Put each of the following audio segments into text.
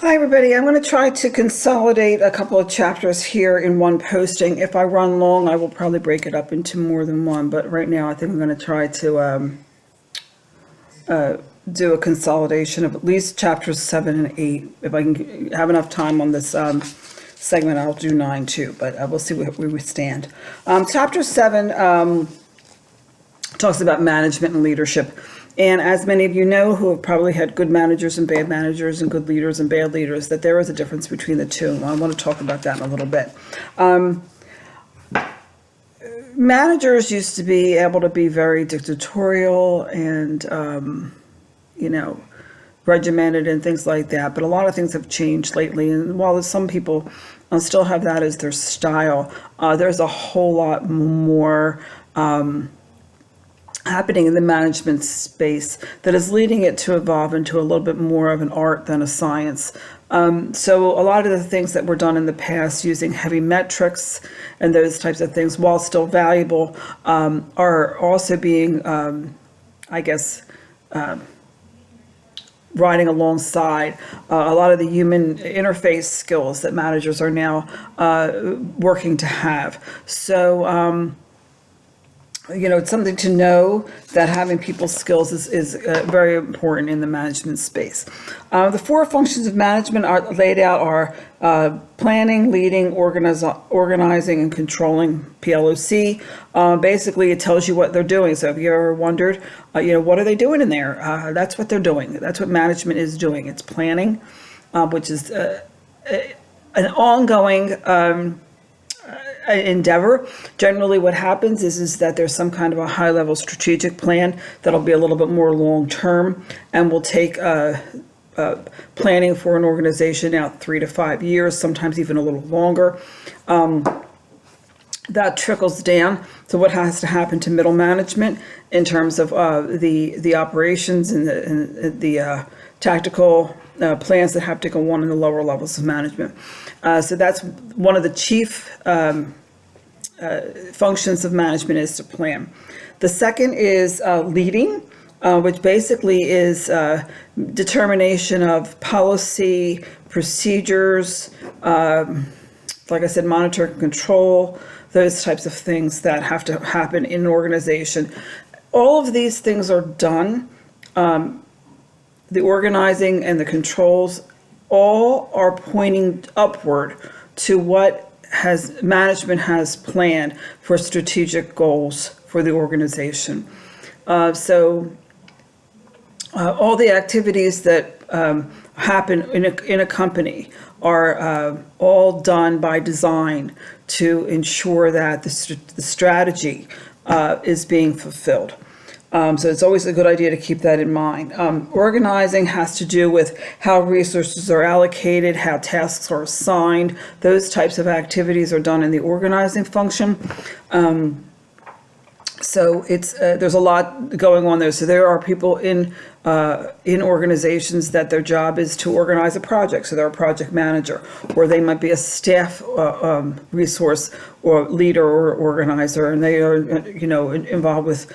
Hi everybody, I'm going to try to consolidate a couple of chapters here in one posting. If I run long, I will probably break it up into more than one, but right now I think I'm going to try to do a consolidation of at least chapters 7 and 8. If I can have enough time on this segment, I'll do 9 too, but we'll see where we stand. Chapter 7 talks about management and leadership. And as many of you know who have probably had good managers and bad managers and good leaders and bad leaders, that there is a difference between the two. I want to talk about that in a little bit. Managers used to be able to be very dictatorial and, regimented and things like that. But a lot of things have changed lately. And while some people still have that as their style, there's a whole lot more happening in the management space that is leading it to evolve into a little bit more of an art than a science. So a lot of the things that were done in the past using heavy metrics and those types of things, while still valuable, are also being, riding alongside a lot of the human interface skills that managers are now working to have. So, it's something to know that having people skills is very important in the management space. The 4 functions of management are laid out are planning, leading, organizing, and controlling, PLOC. Basically, it tells you what they're doing. So if you ever wondered, what are they doing in there? That's what they're doing. That's what management is doing. It's planning, which is an ongoing endeavor. Generally what happens is that there's some kind of a high-level strategic plan that'll be a little bit more long-term and will take planning for an organization out 3 to 5 years, sometimes even a little longer. That trickles down to what has to happen to middle management in terms of the operations and the tactical plans that have to go on in the lower levels of management. So that's one of the chief functions of management, is to plan. The second is leading, which basically is determination of policy, procedures, like I said, monitor and control, those types of things that have to happen in an organization. All of these things are done. The organizing and the controls all are pointing upward to what management has planned for strategic goals for the organization. So all the activities that happen in a company are all done by design to ensure that the strategy is being fulfilled. So it's always a good idea to keep that in mind. Organizing has to do with how resources are allocated, how tasks are assigned. Those types of activities are done in the organizing function. So it's there's a lot going on there. So there are people in organizations that their job is to organize a project. So they're a project manager, or they might be a staff resource or leader or organizer, and they are involved with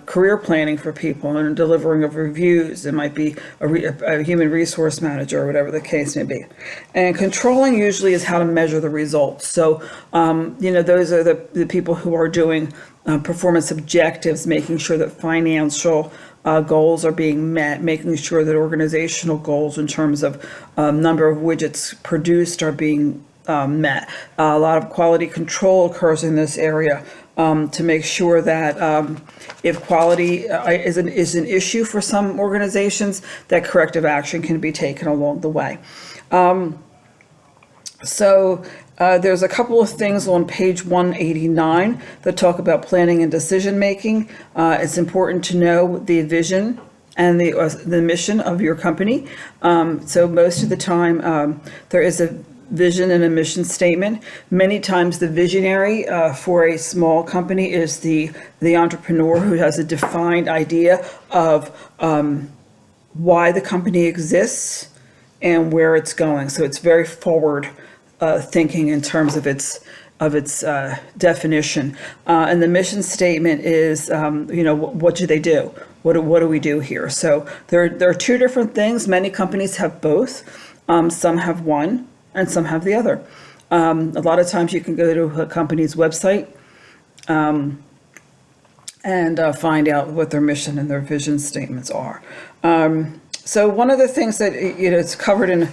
career planning for people and delivering of reviews. It might be a human resource manager or whatever the case may be. And controlling usually is how to measure the results. So those are the people who are doing performance objectives, making sure that financial goals are being met, making sure that organizational goals in terms of number of widgets produced are being met. A lot of quality control occurs in this area to make sure that if quality is an issue for some organizations, that corrective action can be taken along the way. There's a couple of things on page 189 that talk about planning and decision making. It's important to know the vision and the mission of your company. So most of the time there is a vision and a mission statement. Many times the visionary for a small company is the entrepreneur who has a defined idea of why the company exists and where it's going. So it's very forward thinking in terms of its definition. And the mission statement is, what do they do? What do we do here? So there are 2 different things. Many companies have both. Some have one and some have the other. A lot of times you can go to a company's website and find out what their mission and their vision statements are. So one of the things that it's covered in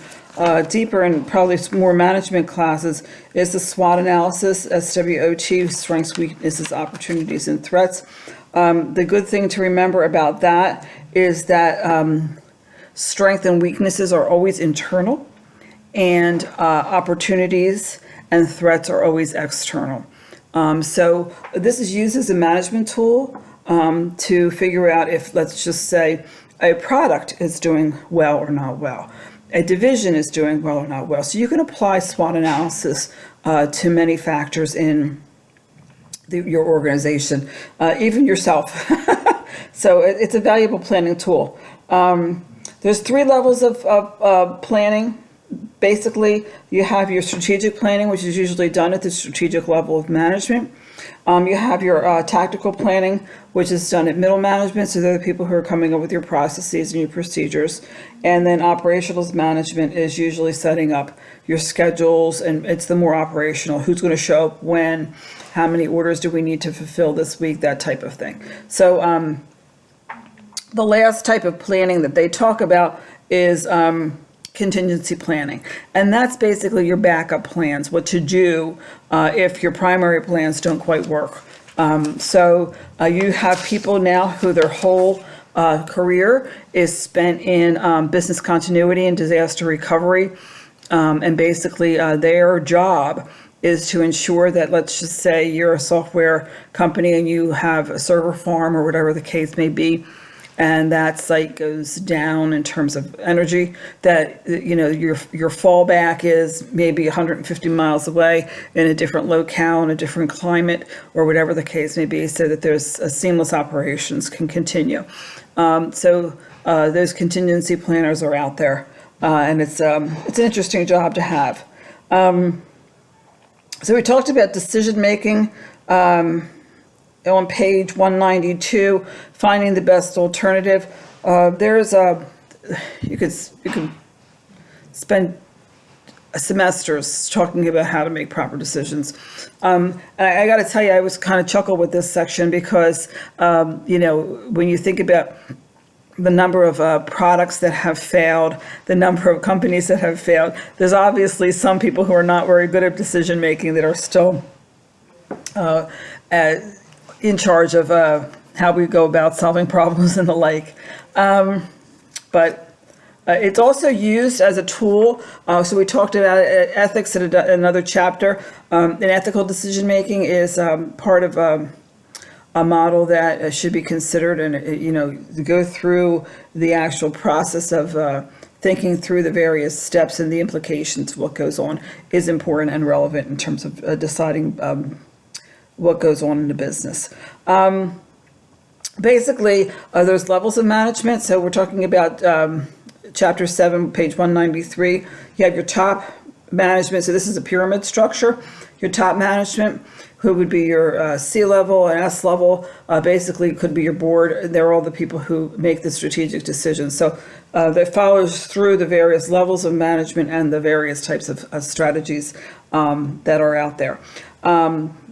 deeper and probably more management classes is the SWOT analysis, SWOT, strengths, weaknesses, opportunities, and threats. The good thing to remember about that is that strengths and weaknesses are always internal, and opportunities and threats are always external. So this is used as a management tool to figure out if, let's just say, a product is doing well or not well. A division is doing well or not well. So you can apply SWOT analysis to many factors in your organization, even yourself. So it's a valuable planning tool. There's 3 levels of planning. Basically, you have your strategic planning, which is usually done at the strategic level of management. You have your tactical planning, which is done at middle management. So they're the people who are coming up with your processes and your procedures. And then operational management is usually setting up your schedules, and it's the more operational. Who's going to show up when? How many orders do we need to fulfill this week? That type of thing. So the last type of planning that they talk about is contingency planning, and that's basically your backup plans, what to do if your primary plans don't quite work. So you have people now who their whole career is spent in business continuity and disaster recovery, and basically their job is to ensure that, let's just say you're a software company and you have a server farm or whatever the case may be, and that site goes down in terms of energy, that your fallback is maybe 150 miles away in a different locale, in a different climate, or whatever the case may be, so that there's seamless operations can continue. So those contingency planners are out there, and it's an interesting job to have. So we talked about decision making. On page 192, finding the best alternative. There's you could spend semesters talking about how to make proper decisions. And I got to tell you, I was kind of chuckle with this section because, when you think about the number of products that have failed, the number of companies that have failed, there's obviously some people who are not very good at decision making that are still in charge of how we go about solving problems and the like. But it's also used as a tool. So we talked about ethics in another chapter. And ethical decision making is part of a model that should be considered, and to go through the actual process of thinking through the various steps and the implications of what goes on is important and relevant in terms of deciding what goes on in the business. Basically, there's levels of management. So we're talking about chapter 7, page 193. You have your top management. So this is a pyramid structure. Your top management, who would be your C level and S level, basically could be your board. They're all the people who make the strategic decisions. So that follows through the various levels of management and the various types of strategies that are out there.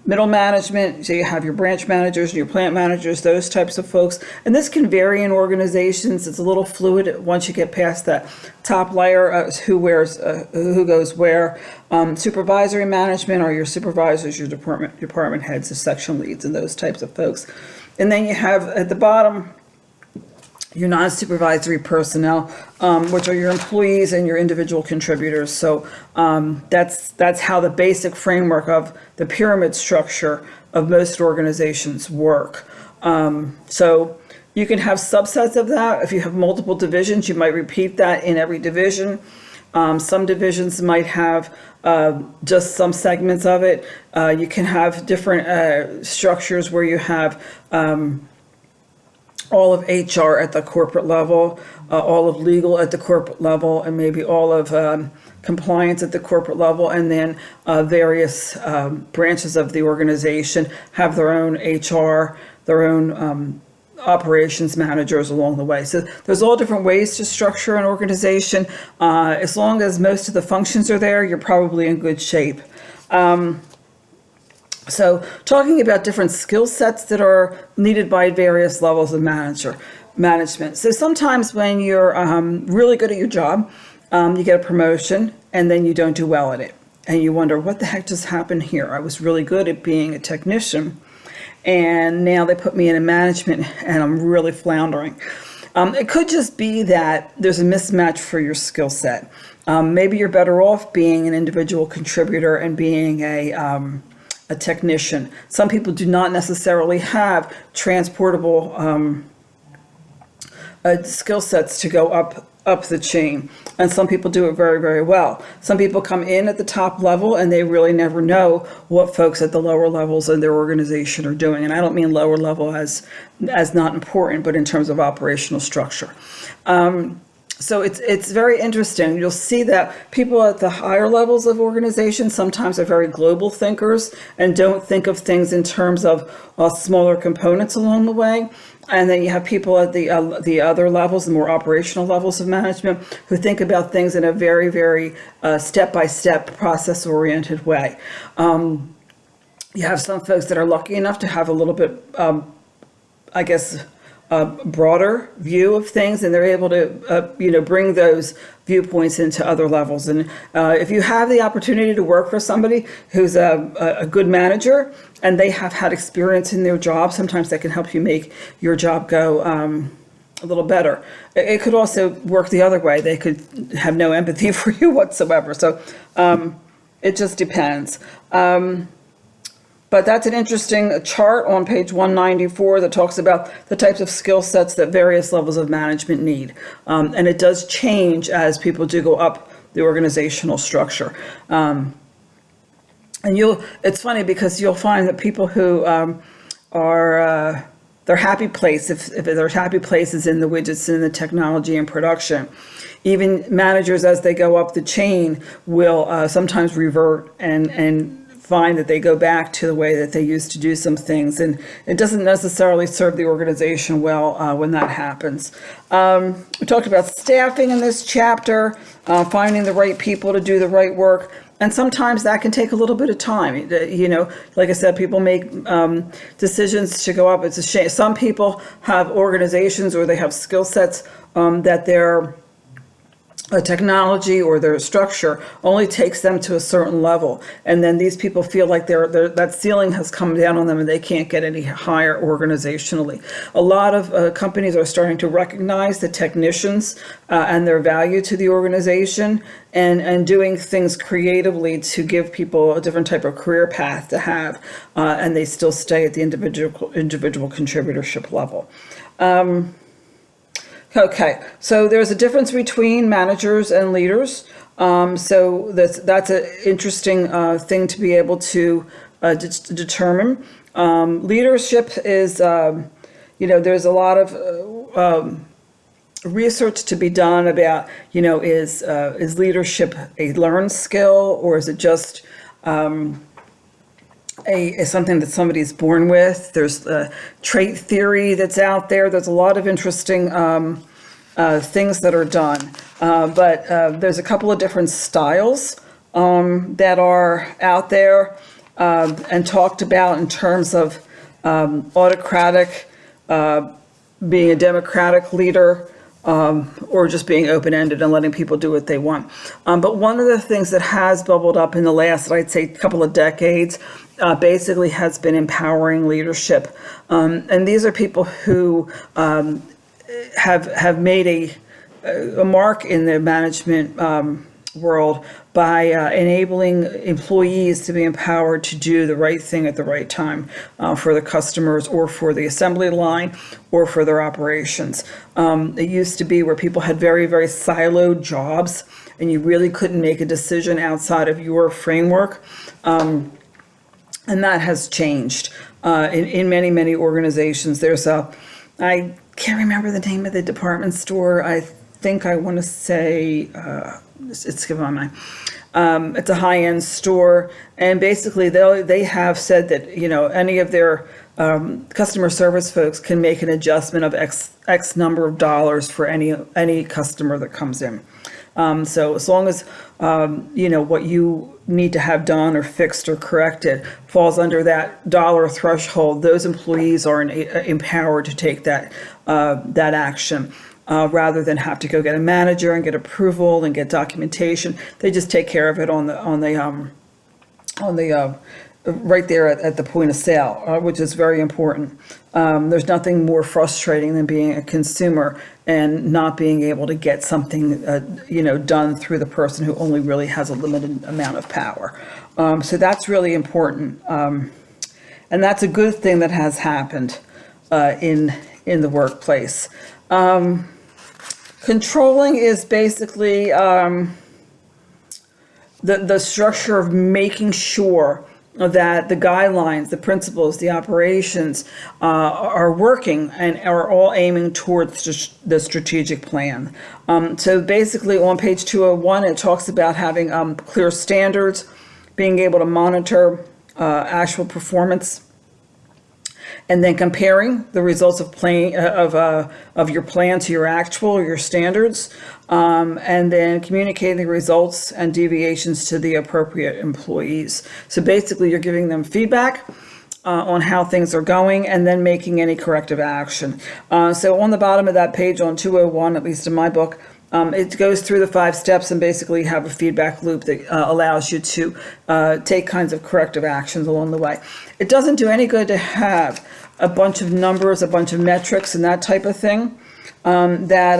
Middle management, so you have your branch managers and your plant managers, those types of folks. And this can vary in organizations. It's a little fluid once you get past that top layer, who goes where. Supervisory management are your supervisors, your department heads, the section leads, and those types of folks. And then you have at the bottom your non-supervisory personnel, which are your employees and your individual contributors. So that's how the basic framework of the pyramid structure of most organizations work. So you can have subsets of that. If you have multiple divisions, you might repeat that in every division. Some divisions might have just some segments of it. You can have different structures where you have all of HR at the corporate level, all of legal at the corporate level, and maybe all of compliance at the corporate level, and then various branches of the organization have their own HR, their own operations managers along the way. So there's all different ways to structure an organization. As long as most of the functions are there, you're probably in good shape. So talking about different skill sets that are needed by various levels of management. So sometimes when you're really good at your job, you get a promotion and then you don't do well at it. And you wonder, what the heck just happened here? I was really good at being a technician, and now they put me in a management and I'm really floundering. It could just be that there's a mismatch for your skill set. Maybe you're better off being an individual contributor and being a technician. Some people do not necessarily have transportable skill sets to go up the chain, and some people do it very, very well. Some people come in at the top level and they really never know what folks at the lower levels in their organization are doing. And I don't mean lower level as not important, but in terms of operational structure. So it's very interesting. You'll see that people at the higher levels of organizations sometimes are very global thinkers and don't think of things in terms of smaller components along the way. And then you have people at the other levels, the more operational levels of management, who think about things in a very, very step-by-step, process-oriented way. You have some folks that are lucky enough to have a little bit, I guess, broader view of things, and they're able to bring those viewpoints into other levels. And if you have the opportunity to work for somebody who's a good manager and they have had experience in their job, sometimes that can help you make your job go a little better. It could also work the other way. They could have no empathy for you whatsoever. So it just depends. But that's an interesting chart on page 194 that talks about the types of skill sets that various levels of management need. And it does change as people do go up the organizational structure. And it's funny because you'll find that people who are their happy place, if their happy place is in the widgets, in the technology and production, even managers as they go up the chain will sometimes revert and find that they go back to the way that they used to do some things, and it doesn't necessarily serve the organization well when that happens. We talked about staffing in this chapter, finding the right people to do the right work, and sometimes that can take a little bit of time. Like I said, people make decisions to go up. It's a shame. Some people have organizations or they have skill sets that they're technology or their structure only takes them to a certain level, and then these people feel like that ceiling has come down on them and they can't get any higher organizationally. A lot of companies are starting to recognize the technicians and their value to the organization, and doing things creatively to give people a different type of career path to have, and they still stay at the individual contributorship level. Okay, so there's a difference between managers and leaders. So that's an interesting thing to be able to determine. Leadership is, there's a lot of research to be done about, is leadership a learned skill, or is it just something that somebody's born with? There's trait theory that's out there. There's a lot of interesting things that are done. But there's a couple of different styles that are out there and talked about in terms of autocratic, being a democratic leader, or just being open-ended and letting people do what they want. But one of the things that has bubbled up in the last, I'd say, couple of decades, basically has been empowering leadership. And these are people who have made a mark in the management world by enabling employees to be empowered to do the right thing at the right time for the customers, or for the assembly line, or for their operations. It used to be where people had very, very siloed jobs, and you really couldn't make a decision outside of your framework. And that has changed in many, many organizations. I can't remember the name of the department store. I think I want to say, it's given my mind. It's a high-end store, and basically they have said that, any of their customer service folks can make an adjustment of X number of dollars for any customer that comes in. So as long as, what you need to have done or fixed or corrected falls under that dollar threshold, those employees are empowered to take that action. Rather than have to go get a manager and get approval and get documentation. They just take care of it on the right there at the point of sale, which is very important. There's nothing more frustrating than being a consumer and not being able to get something, done through the person who only really has a limited amount of power. So that's really important, and that's a good thing that has happened in the workplace. Controlling is basically the structure of making sure that the guidelines, the principles, the operations are working and are all aiming towards the strategic plan. So basically on page 201, it talks about having clear standards, being able to monitor actual performance, and then comparing the results of your plan to your actual or your standards, and then communicating the results and deviations to the appropriate employees. So basically, you're giving them feedback on how things are going, and then making any corrective action. So on the bottom of that page on 201, at least in my book, it goes through the 5 steps and basically have a feedback loop that allows you to take kinds of corrective actions along the way. It doesn't do any good to have a bunch of numbers, a bunch of metrics, and that type of thing that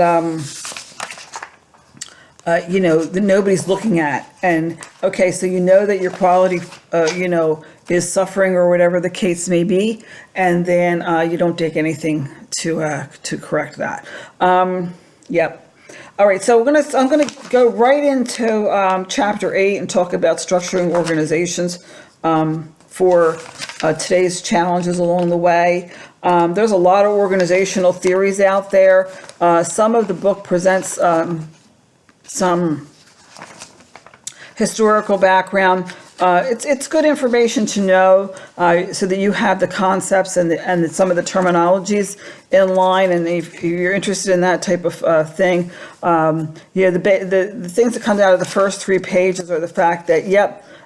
nobody's looking at. And okay, so that your quality, is suffering or whatever the case may be, and then you don't take anything to correct that. Yep. All right, so I'm gonna go right into chapter 8 and talk about structuring organizations for today's challenges along the way. There's a lot of organizational theories out there. Some of the book presents some historical background. It's good information to know so that you have the concepts and some of the terminologies in line. And if you're interested in that type of thing, the things that come out of the first 3 pages are the fact that,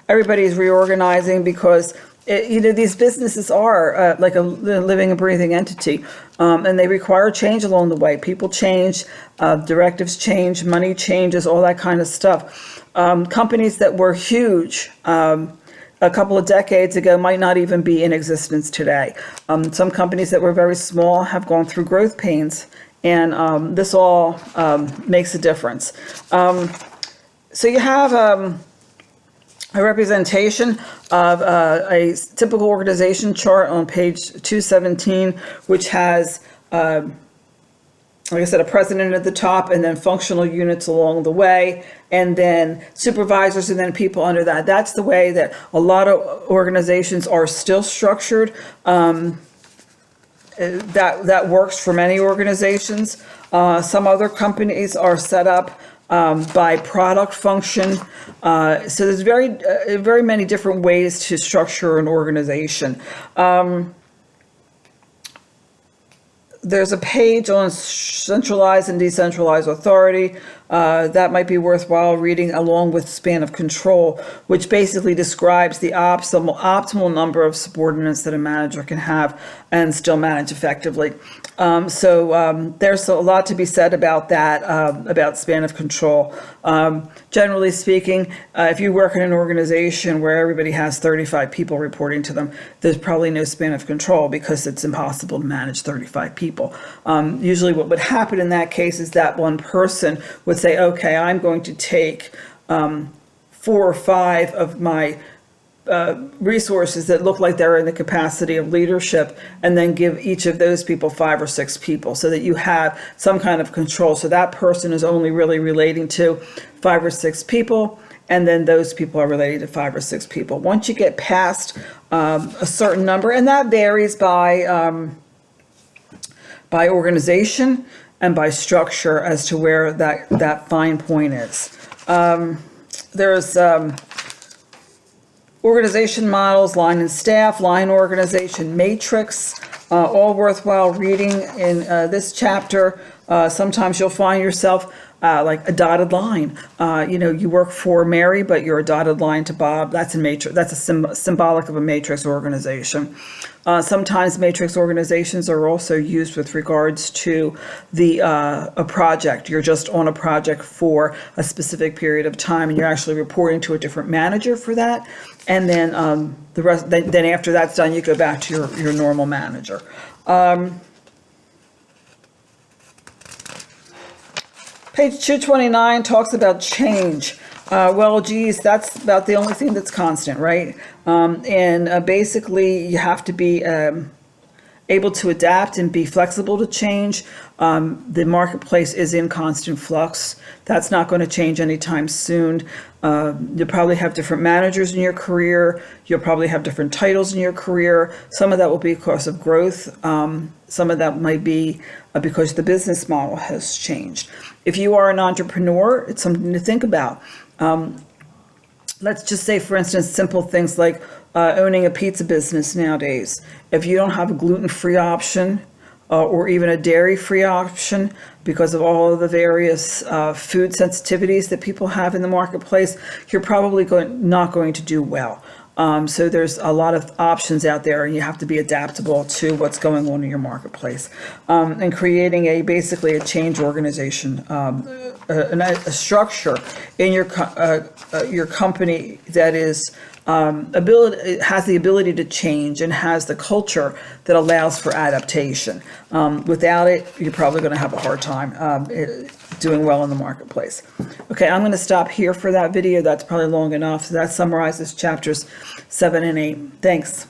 everybody's reorganizing because these businesses are like a living and breathing entity, and they require change along the way. People change, directives change, money changes, all that kind of stuff. Companies that were huge a couple of decades ago might not even be in existence today. Some companies that were very small have gone through growth pains, and this all makes a difference. So you have a representation of a typical organization chart on page 217, which has, like I said, a president at the top, and then functional units along the way, and then supervisors, and then people under that. That's the way that a lot of organizations are still structured. That works for many organizations. Some other companies are set up by product function. So there's very many different ways to structure an organization. There's a page on centralized and decentralized authority that might be worthwhile reading, along with span of control, which basically describes the optimal number of subordinates that a manager can have and still manage effectively. So there's a lot to be said about that, about span of control. Generally speaking, if you work in an organization where everybody has 35 people reporting to them, there's probably no span of control because it's impossible to manage 35 people. Usually what would happen in that case is that one person would say, okay, I'm going to take 4 or 5 of my resources that look like they're in the capacity of leadership, and then give each of those people 5 or 6 people so that you have some kind of control. So that person is only really relating to 5 or 6 people, and then those people are related to 5 or 6 people. Once you get past a certain number, and that varies by organization, and by structure as to where that fine point is. There's organization models, line and staff, line organization matrix, all worthwhile reading in this chapter. Sometimes you'll find yourself like a dotted line. You work for Mary, but you're a dotted line to Bob. That's a matrix. That's a symbolic of a matrix organization. Sometimes matrix organizations are also used with regards to a project. You're just on a project for a specific period of time, and you're actually reporting to a different manager for that. And then the rest. Then after that's done, you go back to your normal manager. Page 229 talks about change. Well, geez, that's about the only thing that's constant, right? And basically, you have to be able to adapt and be flexible to change. The marketplace is in constant flux. That's not going to change anytime soon. You'll probably have different managers in your career. You'll probably have different titles in your career. Some of that will be because of growth. Some of that might be because the business model has changed. If you are an entrepreneur, it's something to think about. Let's just say, for instance, simple things like owning a pizza business nowadays. If you don't have a gluten-free option or even a dairy-free option because of all of the various food sensitivities that people have in the marketplace, you're probably not going to do well. So there's a lot of options out there, and you have to be adaptable to what's going on in your marketplace. And creating basically a change organization, a structure in your company that is has the ability to change and has the culture that allows for adaptation. Without it, you're probably going to have a hard time doing well in the marketplace. Okay, I'm going to stop here for that video. That's probably long enough. So that summarizes chapters 7 and 8. Thanks.